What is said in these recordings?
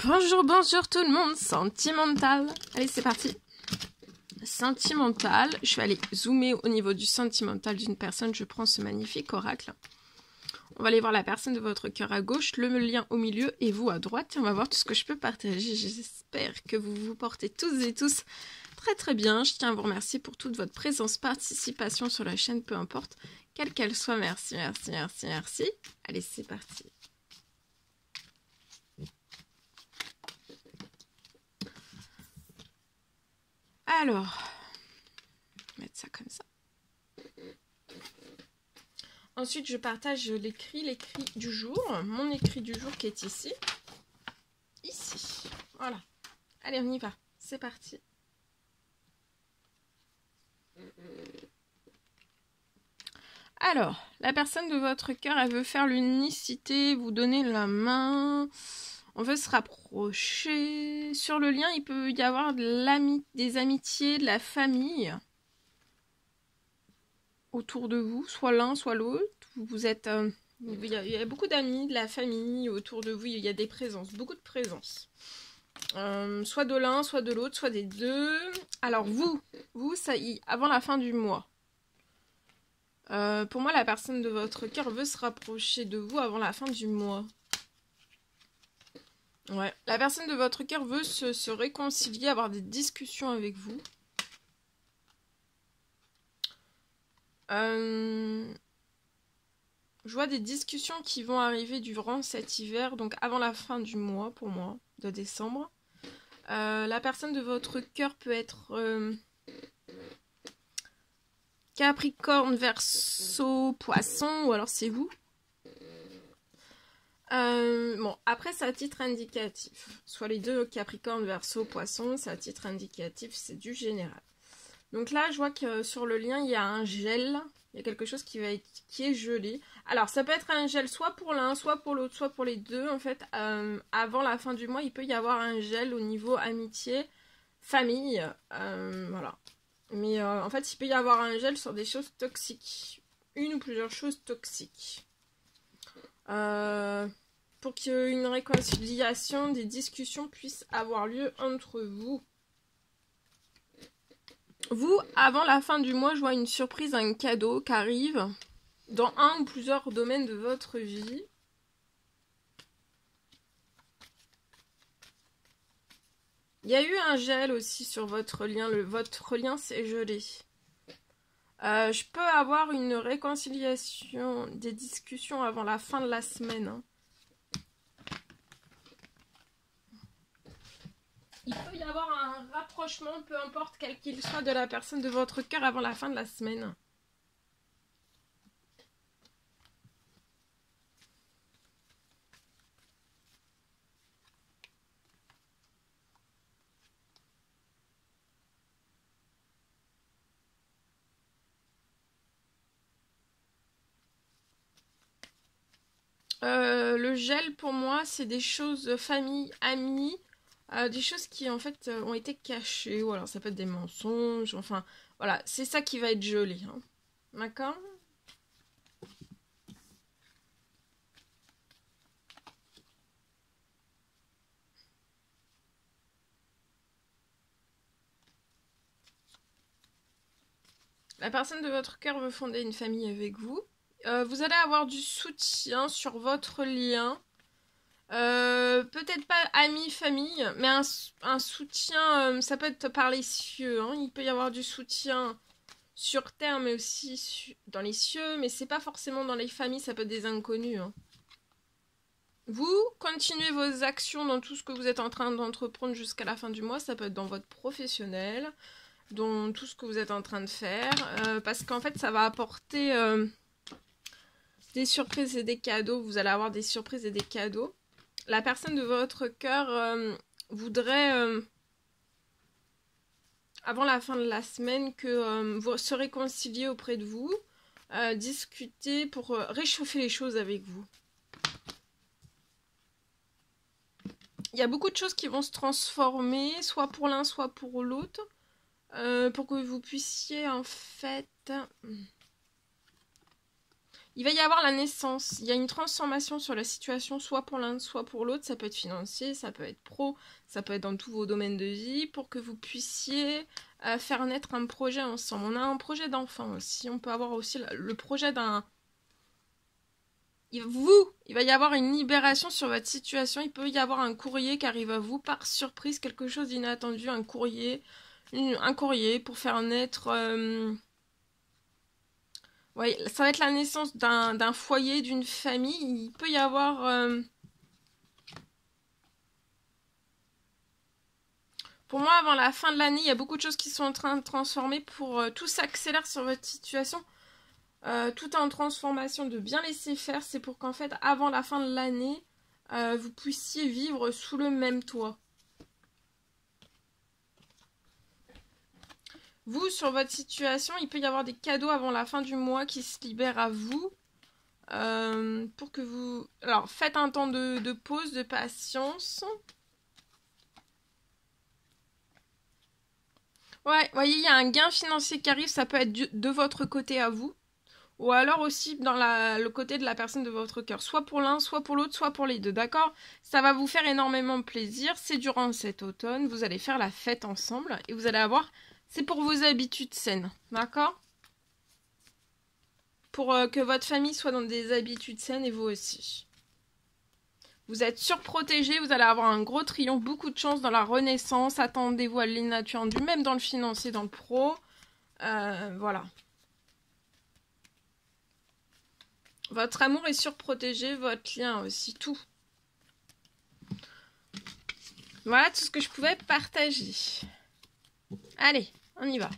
Bonjour, bonjour tout le monde, sentimental. Allez, c'est parti. Sentimental, je vais aller zoomer au niveau du sentimental d'une personne. Je prends ce magnifique oracle. On va aller voir la personne de votre cœur à gauche, le lien au milieu et vous à droite. Et on va voir tout ce que je peux partager. J'espère que vous vous portez tous et tous très très bien. Je tiens à vous remercier pour toute votre présence, participation sur la chaîne, peu importe, quelle qu'elle soit. Merci, merci, merci, merci. Allez, c'est parti. Alors, je vais mettre ça comme ça. Ensuite, je partage l'écrit du jour, mon écrit du jour qui est ici. Ici, voilà. Allez, on y va, c'est parti. Alors, la personne de votre cœur, elle veut faire l'unicité, vous donner la main, on veut se rapprocher. Sur le lien, il peut y avoir des amitiés, de la famille autour de vous, soit l'un, soit l'autre. Vous êtes, il y a beaucoup d'amis, de la famille autour de vous, il y a des présences, beaucoup de présences. Soit de l'un, soit de l'autre, soit des deux. Alors vous, ça y est, avant la fin du mois. Pour moi, la personne de votre cœur veut se rapprocher de vous avant la fin du mois. Ouais, la personne de votre cœur veut se réconcilier, avoir des discussions avec vous. Je vois des discussions qui vont arriver durant cet hiver, donc avant la fin du mois, pour moi, de décembre. La personne de votre cœur peut être Capricorne, Verseau, Poisson, ou alors c'est vous. Bon, après c'est à titre indicatif. Soit les deux, Capricorne, Verseau, Poisson, c'est à titre indicatif, c'est du général. Donc là, je vois que sur le lien, il y a un gel. Il y a quelque chose qui est gelé. Alors, ça peut être un gel soit pour l'un, soit pour l'autre, soit pour les deux. En fait, avant la fin du mois, il peut y avoir un gel au niveau amitié, famille. Voilà. Mais en fait, il peut y avoir un gel sur des choses toxiques. Une ou plusieurs choses toxiques. Pour qu'une réconciliation, des discussions puissent avoir lieu entre vous. Vous, avant la fin du mois, je vois une surprise, un cadeau qui arrive dans un ou plusieurs domaines de votre vie. Il y a eu un gel aussi sur votre lien. Votre lien s'est gelé. Je peux avoir une réconciliation, des discussions avant la fin de la semaine. Hein. Il peut y avoir un rapprochement, peu importe quel qu'il soit, de la personne de votre cœur avant la fin de la semaine. Le gel, pour moi, c'est des choses famille, amis, des choses qui, en fait, ont été cachées. Ou alors, ça peut être des mensonges. Enfin, voilà, c'est ça qui va être gelé. Hein. D'accord ? La personne de votre cœur veut fonder une famille avec vous. Vous allez avoir du soutien sur votre lien. Peut-être pas amis, famille, mais un soutien, ça peut être par les cieux. Hein. Il peut y avoir du soutien sur terre, mais aussi dans les cieux. Mais c'est pas forcément dans les familles, ça peut être des inconnus. Hein. Vous continuez vos actions dans tout ce que vous êtes en train d'entreprendre jusqu'à la fin du mois. Ça peut être dans votre professionnel, dans tout ce que vous êtes en train de faire. Parce qu'en fait, ça va apporter des surprises et des cadeaux. Vous allez avoir des surprises et des cadeaux. La personne de votre cœur voudrait, avant la fin de la semaine, que vous se réconciliez auprès de vous, discuter pour réchauffer les choses avec vous. Il y a beaucoup de choses qui vont se transformer, soit pour l'un, soit pour l'autre, pour que vous puissiez, en fait... il va y avoir la naissance. Il y a une transformation sur la situation, soit pour l'un, soit pour l'autre. Ça peut être financier, ça peut être pro, ça peut être dans tous vos domaines de vie, pour que vous puissiez faire naître un projet ensemble. On a un projet d'enfant aussi. On peut avoir aussi le projet d'un... il va y avoir une libération sur votre situation. Il peut y avoir un courrier qui arrive à vous par surprise, quelque chose d'inattendu, un courrier pour faire naître... ouais, ça va être la naissance d'un foyer, d'une famille. Il peut y avoir... Pour moi, avant la fin de l'année, il y a beaucoup de choses qui sont en train de transformer pour tout s'accélère sur votre situation. Tout est en transformation, de bien laisser faire. C'est pour qu'en fait, avant la fin de l'année, vous puissiez vivre sous le même toit. Vous, sur votre situation, il peut y avoir des cadeaux avant la fin du mois qui se libèrent à vous. Pour que vous... Alors, faites un temps de pause, de patience. Ouais, voyez, il y a un gain financier qui arrive. Ça peut être de votre côté à vous. Ou alors aussi dans le côté de la personne de votre cœur. Soit pour l'un, soit pour l'autre, soit pour les deux. D'accord? Ça va vous faire énormément plaisir. C'est durant cet automne. Vous allez faire la fête ensemble. Et vous allez avoir... C'est pour vos habitudes saines. D'accord? Pour que votre famille soit dans des habitudes saines et vous aussi. Vous êtes surprotégé. Vous allez avoir un gros triomphe. Beaucoup de chance dans la renaissance. Attendez-vous à l'inattendu. Même dans le financier, dans le pro. Voilà. Votre amour est surprotégé, votre lien aussi, tout. Voilà tout ce que je pouvais partager. Allez, on y va.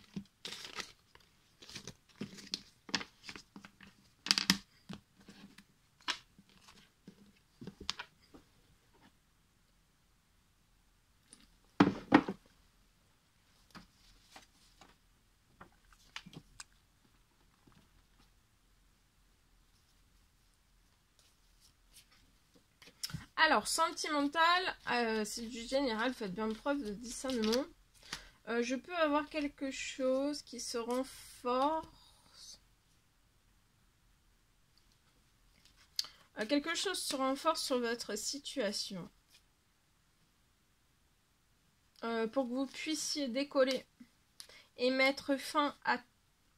Alors, sentimental, c'est du général, faites bien preuve de discernement. Je peux avoir quelque chose qui se renforce. Quelque chose se renforce sur votre situation. Pour que vous puissiez décoller et mettre fin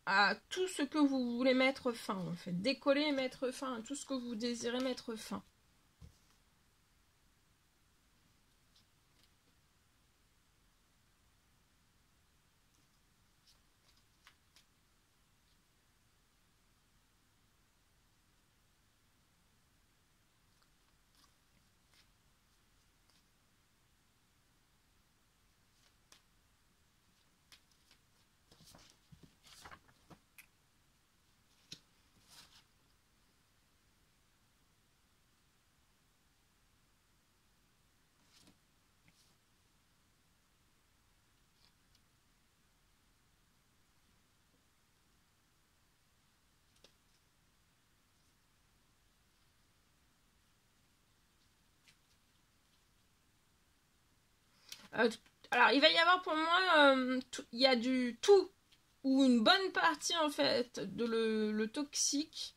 à tout ce que vous voulez mettre fin, en fait. Décoller et mettre fin à tout ce que vous désirez mettre fin. Alors, il va y avoir pour moi, il y a du tout ou une bonne partie en fait de le toxique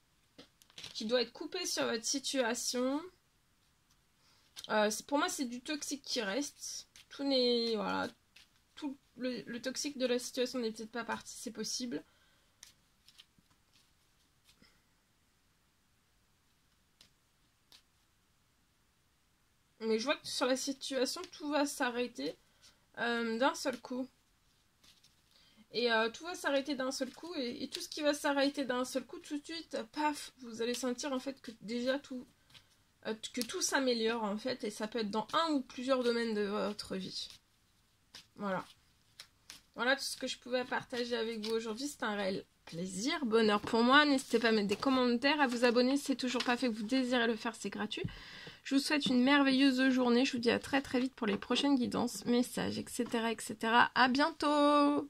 qui doit être coupé sur votre situation. Pour moi, c'est du toxique qui reste. Tout n'est... Voilà. Tout le toxique de la situation n'est peut-être pas parti, c'est possible. Mais je vois que sur la situation, tout va s'arrêter d'un seul coup. Et tout va s'arrêter d'un seul coup. Et tout ce qui va s'arrêter d'un seul coup, tout de suite, paf, vous allez sentir en fait que déjà tout... que tout s'améliore en fait. Et ça peut être dans un ou plusieurs domaines de votre vie. Voilà. Voilà tout ce que je pouvais partager avec vous aujourd'hui. C'est un réel plaisir, bonheur pour moi. N'hésitez pas à mettre des commentaires, à vous abonner si c'est toujours pas fait, que vous désirez le faire, c'est gratuit. Je vous souhaite une merveilleuse journée. Je vous dis à très très vite pour les prochaines guidances, messages, etc. etc. À bientôt!